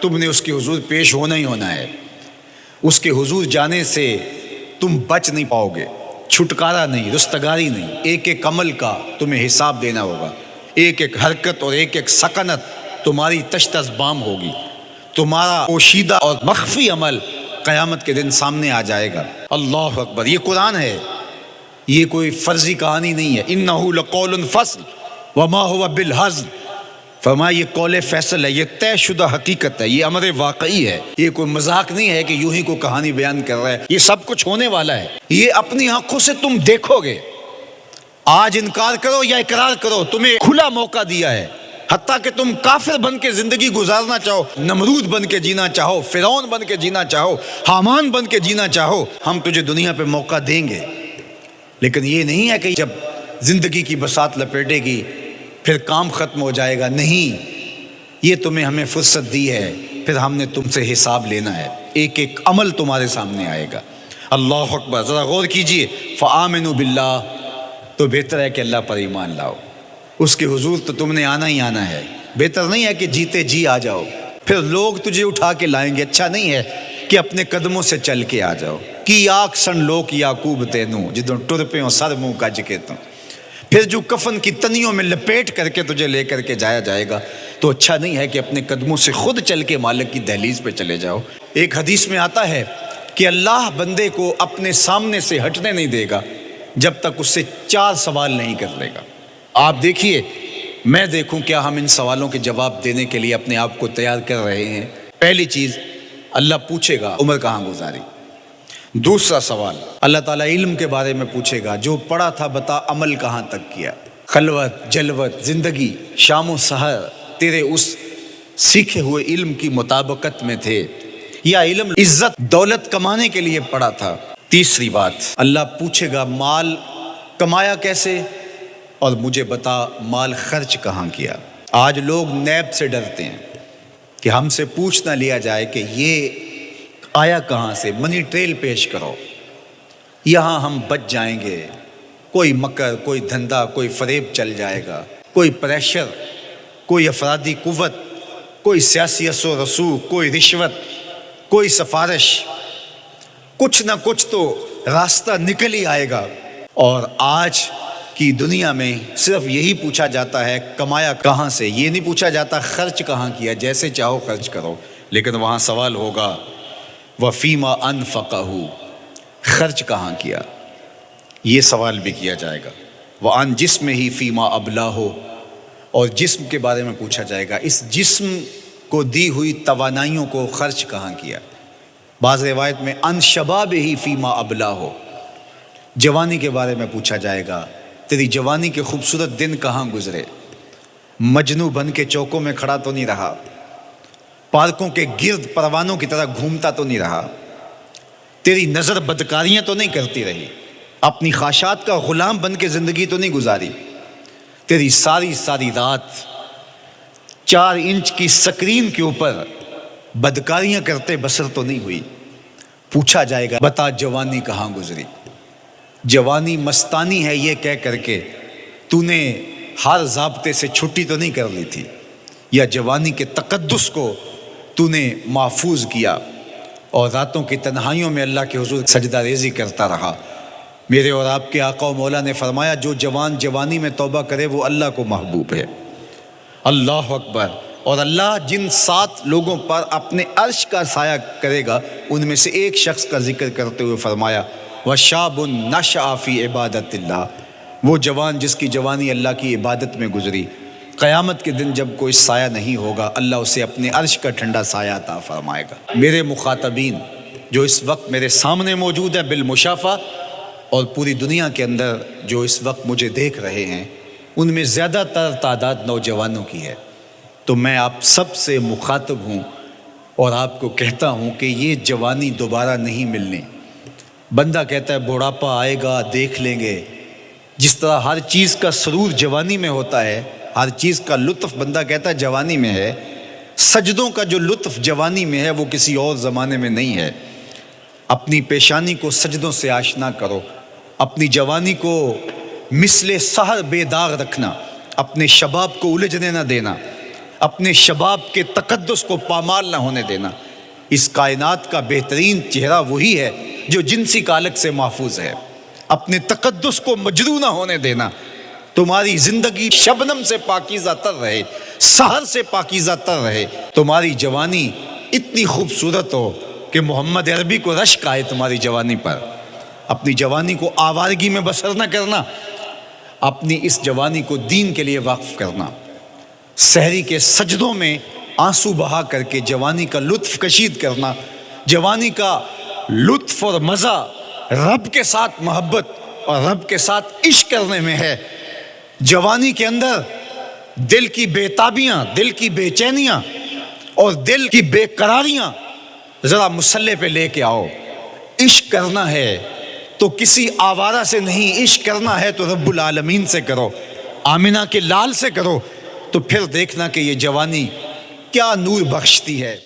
تم نے اس کے حضور پیش ہونا ہی ہونا ہے. اس کے حضور جانے سے تم بچ نہیں پاؤ گے، چھٹکارا نہیں، رستگاری نہیں. ایک ایک عمل کا تمہیں حساب دینا ہوگا. ایک ایک حرکت اور ایک ایک سکنت تمہاری تشت ازبام ہوگی. تمہارا پوشیدہ اور مخفی عمل قیامت کے دن سامنے آ جائے گا. اللہ اکبر. یہ قرآن ہے، یہ کوئی فرضی کہانی نہیں ہے. انہ لقول فصل وما هو بالہزل. فرمایا یہ قول فیصل ہے، یہ طے شدہ حقیقت ہے، یہ امر واقعی ہے. یہ کوئی مذاق نہیں ہے کہ یوں ہی کوئی کہانی بیان کر رہا ہے. یہ سب کچھ ہونے والا ہے. یہ اپنی آنکھوں سے تم دیکھو گے. آج انکار کرو یا اقرار کرو، تمہیں کھلا موقع دیا ہے. حتیٰ کہ تم کافر بن کے زندگی گزارنا چاہو، نمرود بن کے جینا چاہو، فرعون بن کے جینا چاہو، حامان بن کے جینا چاہو، ہم تجھے دنیا پہ موقع دیں گے. لیکن یہ نہیں ہے کہ جب زندگی کی بساط لپیٹے گی پھر کام ختم ہو جائے گا. نہیں، یہ تمہیں ہمیں فرصت دی ہے، پھر ہم نے تم سے حساب لینا ہے. ایک ایک عمل تمہارے سامنے آئے گا. اللہ اکبر. ذرا غور کیجئے. فآمنوا باللہ، تو بہتر ہے کہ اللہ پر ایمان لاؤ. اس کے حضور تو تم نے آنا ہی آنا ہے. بہتر نہیں ہے کہ جیتے جی آ جاؤ، پھر لوگ تجھے اٹھا کے لائیں گے. اچھا نہیں ہے کہ اپنے قدموں سے چل کے آ جاؤ. کی آنکھ سن لوک یعقوب تینوں جدوں ٹر پہ ہوں سر منہ کج کے تو. پھر جو کفن کی تنیوں میں لپیٹ کر کے تجھے لے کر کے جایا جائے گا، تو اچھا نہیں ہے کہ اپنے قدموں سے خود چل کے مالک کی دہلیز پہ چلے جاؤ. ایک حدیث میں آتا ہے کہ اللہ بندے کو اپنے سامنے سے ہٹنے نہیں دے گا جب تک اس سے 4 سوال نہیں کر لے گا. آپ دیکھیے، میں دیکھوں کیا ہم ان سوالوں کے جواب دینے کے لیے اپنے آپ کو تیار کر رہے ہیں. پہلی چیز، اللہ پوچھے گا عمر کہاں گزاری. دوسرا سوال، اللہ تعالیٰ علم کے بارے میں پوچھے گا. جو پڑھا تھا بتا، عمل کہاں تک کیا. خلوت، جلوت، زندگی، شام و سحر تیرے اس سیکھے ہوئے علم کی مطابقت میں تھے، یا علم عزت دولت کمانے کے لیے پڑھا تھا. تیسری بات، اللہ پوچھے گا مال کمایا کیسے، اور مجھے بتا مال خرچ کہاں کیا. آج لوگ نیب سے ڈرتے ہیں کہ ہم سے پوچھ نہ لیا جائے کہ یہ آیا کہاں سے. منی ٹریل پیش کرو، یہاں ہم بچ جائیں گے. کوئی مکر، کوئی دھندا، کوئی فریب چل جائے گا، کوئی پریشر، کوئی افرادی قوت، کوئی سیاسی اثر و رسوخ، کوئی رشوت، کوئی سفارش، کچھ نہ کچھ تو راستہ نکل ہی آئے گا. اور آج کی دنیا میں صرف یہی پوچھا جاتا ہے کمایا کہاں سے. یہ نہیں پوچھا جاتا خرچ کہاں کیا. جیسے چاہو خرچ کرو، لیکن وہاں سوال ہوگا وفیما انفقہ، خرچ کہاں کیا. یہ سوال بھی کیا جائے گا. وعن جسم ہی فیما ابلاہ، اور جسم کے بارے میں پوچھا جائے گا اس جسم کو دی ہوئی توانائیوں کو خرچ کہاں کیا. بعض روایت میں ان شباب ہی فیما ابلاہ، جوانی کے بارے میں پوچھا جائے گا تیری جوانی کے خوبصورت دن کہاں گزرے. مجنو بن کے چوکوں میں کھڑا تو نہیں رہا، پارکوں کے گرد پروانوں کی طرح گھومتا تو نہیں رہا، تیری نظر بدکاریاں تو نہیں کرتی رہی، اپنی خواہشات کا غلام بن کے زندگی تو نہیں گزاری، تیری ساری رات 4 انچ کی سکرین کے اوپر بدکاریاں کرتے بسر تو نہیں ہوئی. پوچھا جائے گا بتا جوانی کہاں گزری. جوانی مستانی ہے یہ کہہ کر کے تو نے ہر ضابطے سے چھٹی تو نہیں کر لی تھی، یا جوانی کے تقدس کو تو نے محفوظ کیا اور راتوں کی تنہائیوں میں اللہ کے حضور سجدہ ریزی کرتا رہا. میرے اور آپ کے آقا و مولا نے فرمایا جو جوان جوانی میں توبہ کرے وہ اللہ کو محبوب ہے. اللہ اکبر. اور اللہ جن 7 لوگوں پر اپنے عرش کا سایہ کرے گا ان میں سے ایک شخص کا ذکر کرتے ہوئے فرمایا وَشَابٌ نَشَأَ فِي عِبَادَةِ اللَّهِ، وہ جوان جس کی جوانی اللہ کی عبادت میں گزری. قیامت کے دن جب کوئی سایہ نہیں ہوگا اللہ اسے اپنے عرش کا ٹھنڈا سایہ عطا فرمائے گا. میرے مخاطبین جو اس وقت میرے سامنے موجود ہیں بالمشافہ، اور پوری دنیا کے اندر جو اس وقت مجھے دیکھ رہے ہیں، ان میں زیادہ تر تعداد نوجوانوں کی ہے. تو میں آپ سب سے مخاطب ہوں اور آپ کو کہتا ہوں کہ یہ جوانی دوبارہ نہیں ملنی. بندہ کہتا ہے بڑھاپا آئے گا دیکھ لیں گے. جس طرح ہر چیز کا سرور جوانی میں ہوتا ہے، ہر چیز کا لطف بندہ کہتا ہے جوانی میں ہے، سجدوں کا جو لطف جوانی میں ہے وہ کسی اور زمانے میں نہیں ہے. اپنی پیشانی کو سجدوں سے آشنا کرو، اپنی جوانی کو مثل سحر بے داغ رکھنا، اپنے شباب کو الجھنے نہ دینا، اپنے شباب کے تقدس کو پامال نہ ہونے دینا۔ اس کائنات کا بہترین چہرہ وہی ہے جو جنسی کالک سے محفوظ ہے۔ اپنے تقدس کو مجروح نہ ہونے دینا۔ تمہاری زندگی شبنم سے پاکیزہ تر رہے، سحر سے پاکیزہ تر رہے۔ تمہاری جوانی اتنی خوبصورت ہو کہ محمد عربی کو رشک آئے تمہاری جوانی پر۔ اپنی جوانی کو آوارگی میں بسر نہ کرنا، اپنی اس جوانی کو دین کے لیے وقف کرنا۔ سحری کے سجدوں میں آنسو بہا کر کے جوانی کا لطف کشید کرنا۔ جوانی کا لطف اور مزہ رب کے ساتھ محبت اور رب کے ساتھ عشق کرنے میں ہے۔ جوانی کے اندر دل کی بے تابیاں، دل کی بے چینیاں اور دل کی بے قراریاں ذرا مسلح پہ لے کے آؤ۔ عشق کرنا ہے تو کسی آوارہ سے نہیں، عشق کرنا ہے تو رب العالمین سے کرو، آمنہ کے لال سے کرو، تو پھر دیکھنا کہ یہ جوانی کیا نور بخشتی ہے۔